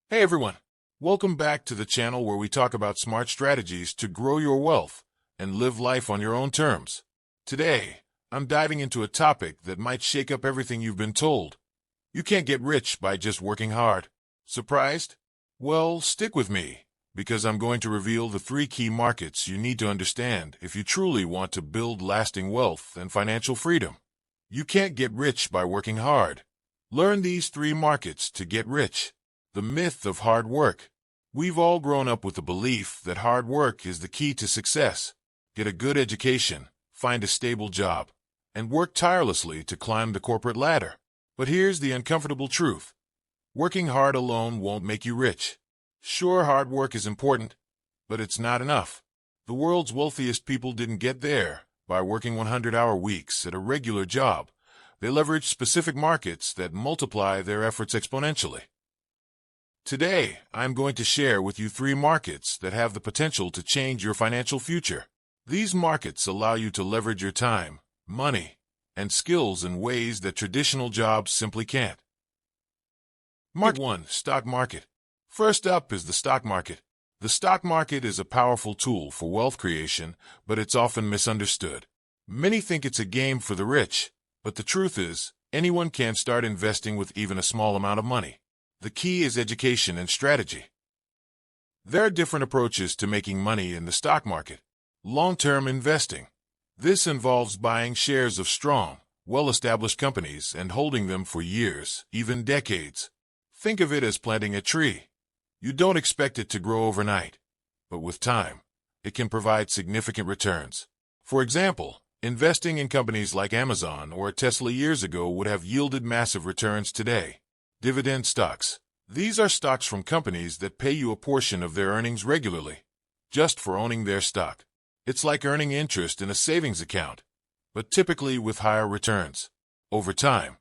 Hey everyone, welcome back to the channel where we talk about smart strategies to grow your wealth and live life on your own terms. Today, I'm diving into a topic that might shake up everything you've been told. You can't get rich by just working hard. Surprised? Well, stick with me, because I'm going to reveal the 3 key markets you need to understand if you truly want to build lasting wealth and financial freedom. You can't get rich by working hard. Learn these 3 markets to get rich. The myth of hard work. We've all grown up with the belief that hard work is the key to success. Get a good education, find a stable job, and work tirelessly to climb the corporate ladder. But here's the uncomfortable truth. Working hard alone won't make you rich. Sure, hard work is important, but it's not enough. The world's wealthiest people didn't get there by working 100-hour weeks at a regular job. They leveraged specific markets that multiply their efforts exponentially. Today, I'm going to share with you 3 markets that have the potential to change your financial future. These markets allow you to leverage your time, money, and skills in ways that traditional jobs simply can't. Market 1. Stock market. First up is the stock market. The stock market is a powerful tool for wealth creation, but it's often misunderstood. Many think it's a game for the rich, but the truth is, anyone can start investing with even a small amount of money. The key is education and strategy. There are different approaches to making money in the stock market. Long-term investing. This involves buying shares of strong, well-established companies and holding them for years, even decades. Think of it as planting a tree. You don't expect it to grow overnight, but with time, it can provide significant returns. For example, investing in companies like Amazon or Tesla years ago would have yielded massive returns today. Dividend stocks. These are stocks from companies that pay you a portion of their earnings regularly, just for owning their stock. It's like earning interest in a savings account, but typically with higher returns. Over time,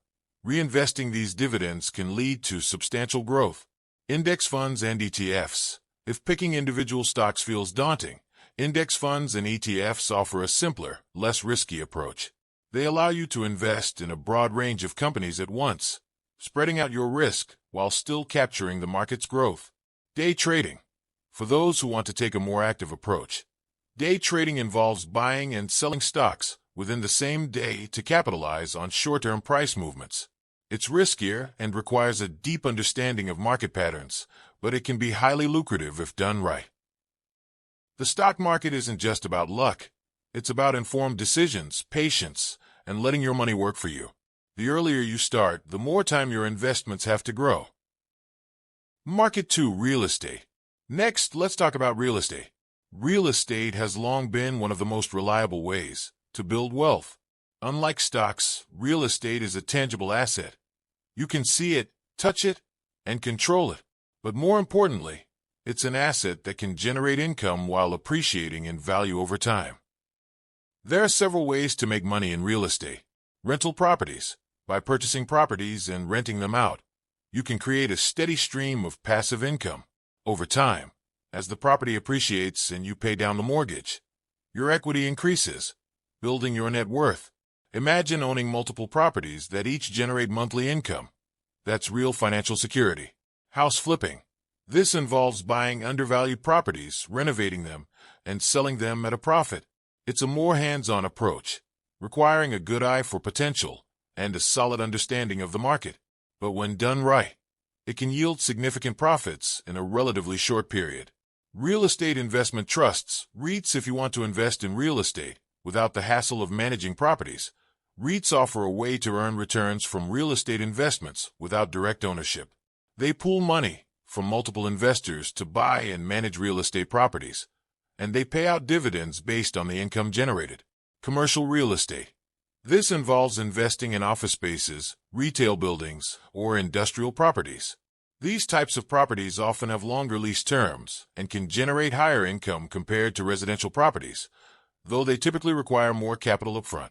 reinvesting these dividends can lead to substantial growth. Index funds and ETFs. If picking individual stocks feels daunting, index funds and ETFs offer a simpler, less risky approach. They allow you to invest in a broad range of companies at once, spreading out your risk while still capturing the market's growth. Day trading. For those who want to take a more active approach, day trading involves buying and selling stocks within the same day to capitalize on short-term price movements. It's riskier and requires a deep understanding of market patterns, but it can be highly lucrative if done right. The stock market isn't just about luck. It's about informed decisions, patience, and letting your money work for you. The earlier you start, the more time your investments have to grow. Market 2. Real estate. Next, let's talk about real estate. Real estate has long been one of the most reliable ways to build wealth. Unlike stocks, real estate is a tangible asset. You can see it, touch it, and control it. But more importantly, it's an asset that can generate income while appreciating in value over time. There are several ways to make money in real estate. Rental properties. By purchasing properties and renting them out, you can create a steady stream of passive income. Over time, as the property appreciates and you pay down the mortgage, your equity increases, building your net worth. Imagine owning multiple properties that each generate monthly income. That's real financial security. House flipping. This involves buying undervalued properties, renovating them, and selling them at a profit. It's a more hands-on approach, requiring a good eye for potential and a solid understanding of the market. But when done right, it can yield significant profits in a relatively short period. Real estate investment trusts, REITs. If you want to invest in real estate without the hassle of managing properties, REITs offer a way to earn returns from real estate investments without direct ownership. They pool money from multiple investors to buy and manage real estate properties, and they pay out dividends based on the income generated. Commercial real estate. This involves investing in office spaces, retail buildings, or industrial properties. These types of properties often have longer lease terms and can generate higher income compared to residential properties, though they typically require more capital upfront.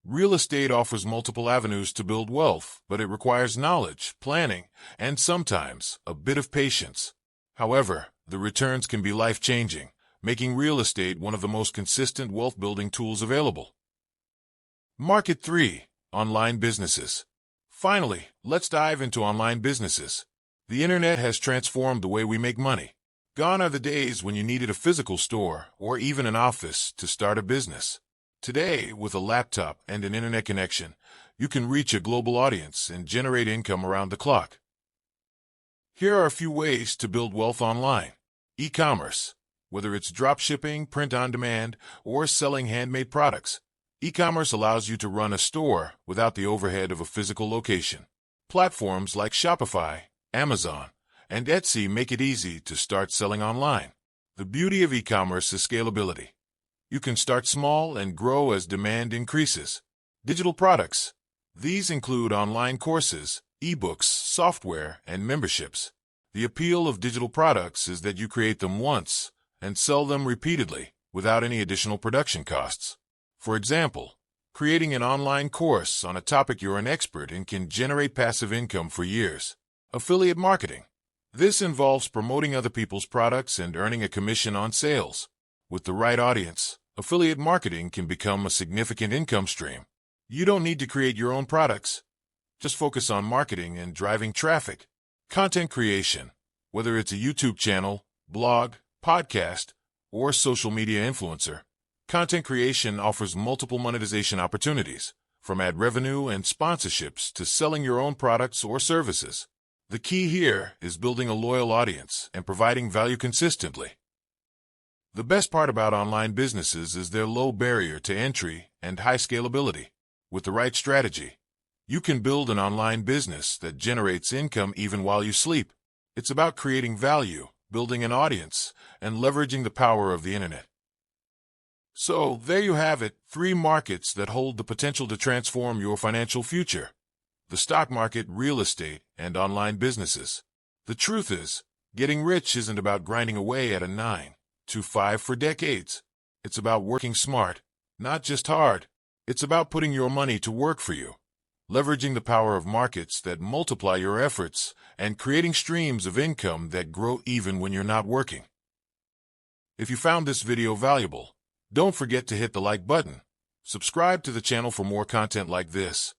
Real estate offers multiple avenues to build wealth, but it requires knowledge, planning, and sometimes a bit of patience. However, the returns can be life-changing, making real estate one of the most consistent wealth-building tools available. Market 3. Online businesses. Finally, let's dive into online businesses. The internet has transformed the way we make money. Gone are the days when you needed a physical store or even an office to start a business. Today, with a laptop and an internet connection, you can reach a global audience and generate income around the clock. Here are a few ways to build wealth online. E-commerce. Whether it's dropshipping, print on demand, or selling handmade products, e-commerce allows you to run a store without the overhead of a physical location. Platforms like Shopify, Amazon, and Etsy make it easy to start selling online. The beauty of e-commerce is scalability. You can start small and grow as demand increases. Digital products. These include online courses, ebooks, software, and memberships. The appeal of digital products is that you create them once and sell them repeatedly without any additional production costs. For example, creating an online course on a topic you're an expert in can generate passive income for years. Affiliate marketing. This involves promoting other people's products and earning a commission on sales. With the right audience, affiliate marketing can become a significant income stream. You don't need to create your own products. Just focus on marketing and driving traffic. Content creation. Whether it's a YouTube channel, blog, podcast, or social media influencer, content creation offers multiple monetization opportunities, from ad revenue and sponsorships to selling your own products or services. The key here is building a loyal audience and providing value consistently. The best part about online businesses is their low barrier to entry and high scalability. With the right strategy, you can build an online business that generates income even while you sleep. It's about creating value, building an audience, and leveraging the power of the internet. So, there you have it, 3 markets that hold the potential to transform your financial future. The stock market, real estate, and online businesses. The truth is, getting rich isn't about grinding away at a 9 to 5 for decades. It's about working smart, not just hard. It's about putting your money to work for you, leveraging the power of markets that multiply your efforts, and creating streams of income that grow even when you're not working. If you found this video valuable, don't forget to hit the like button. Subscribe to the channel for more content like this,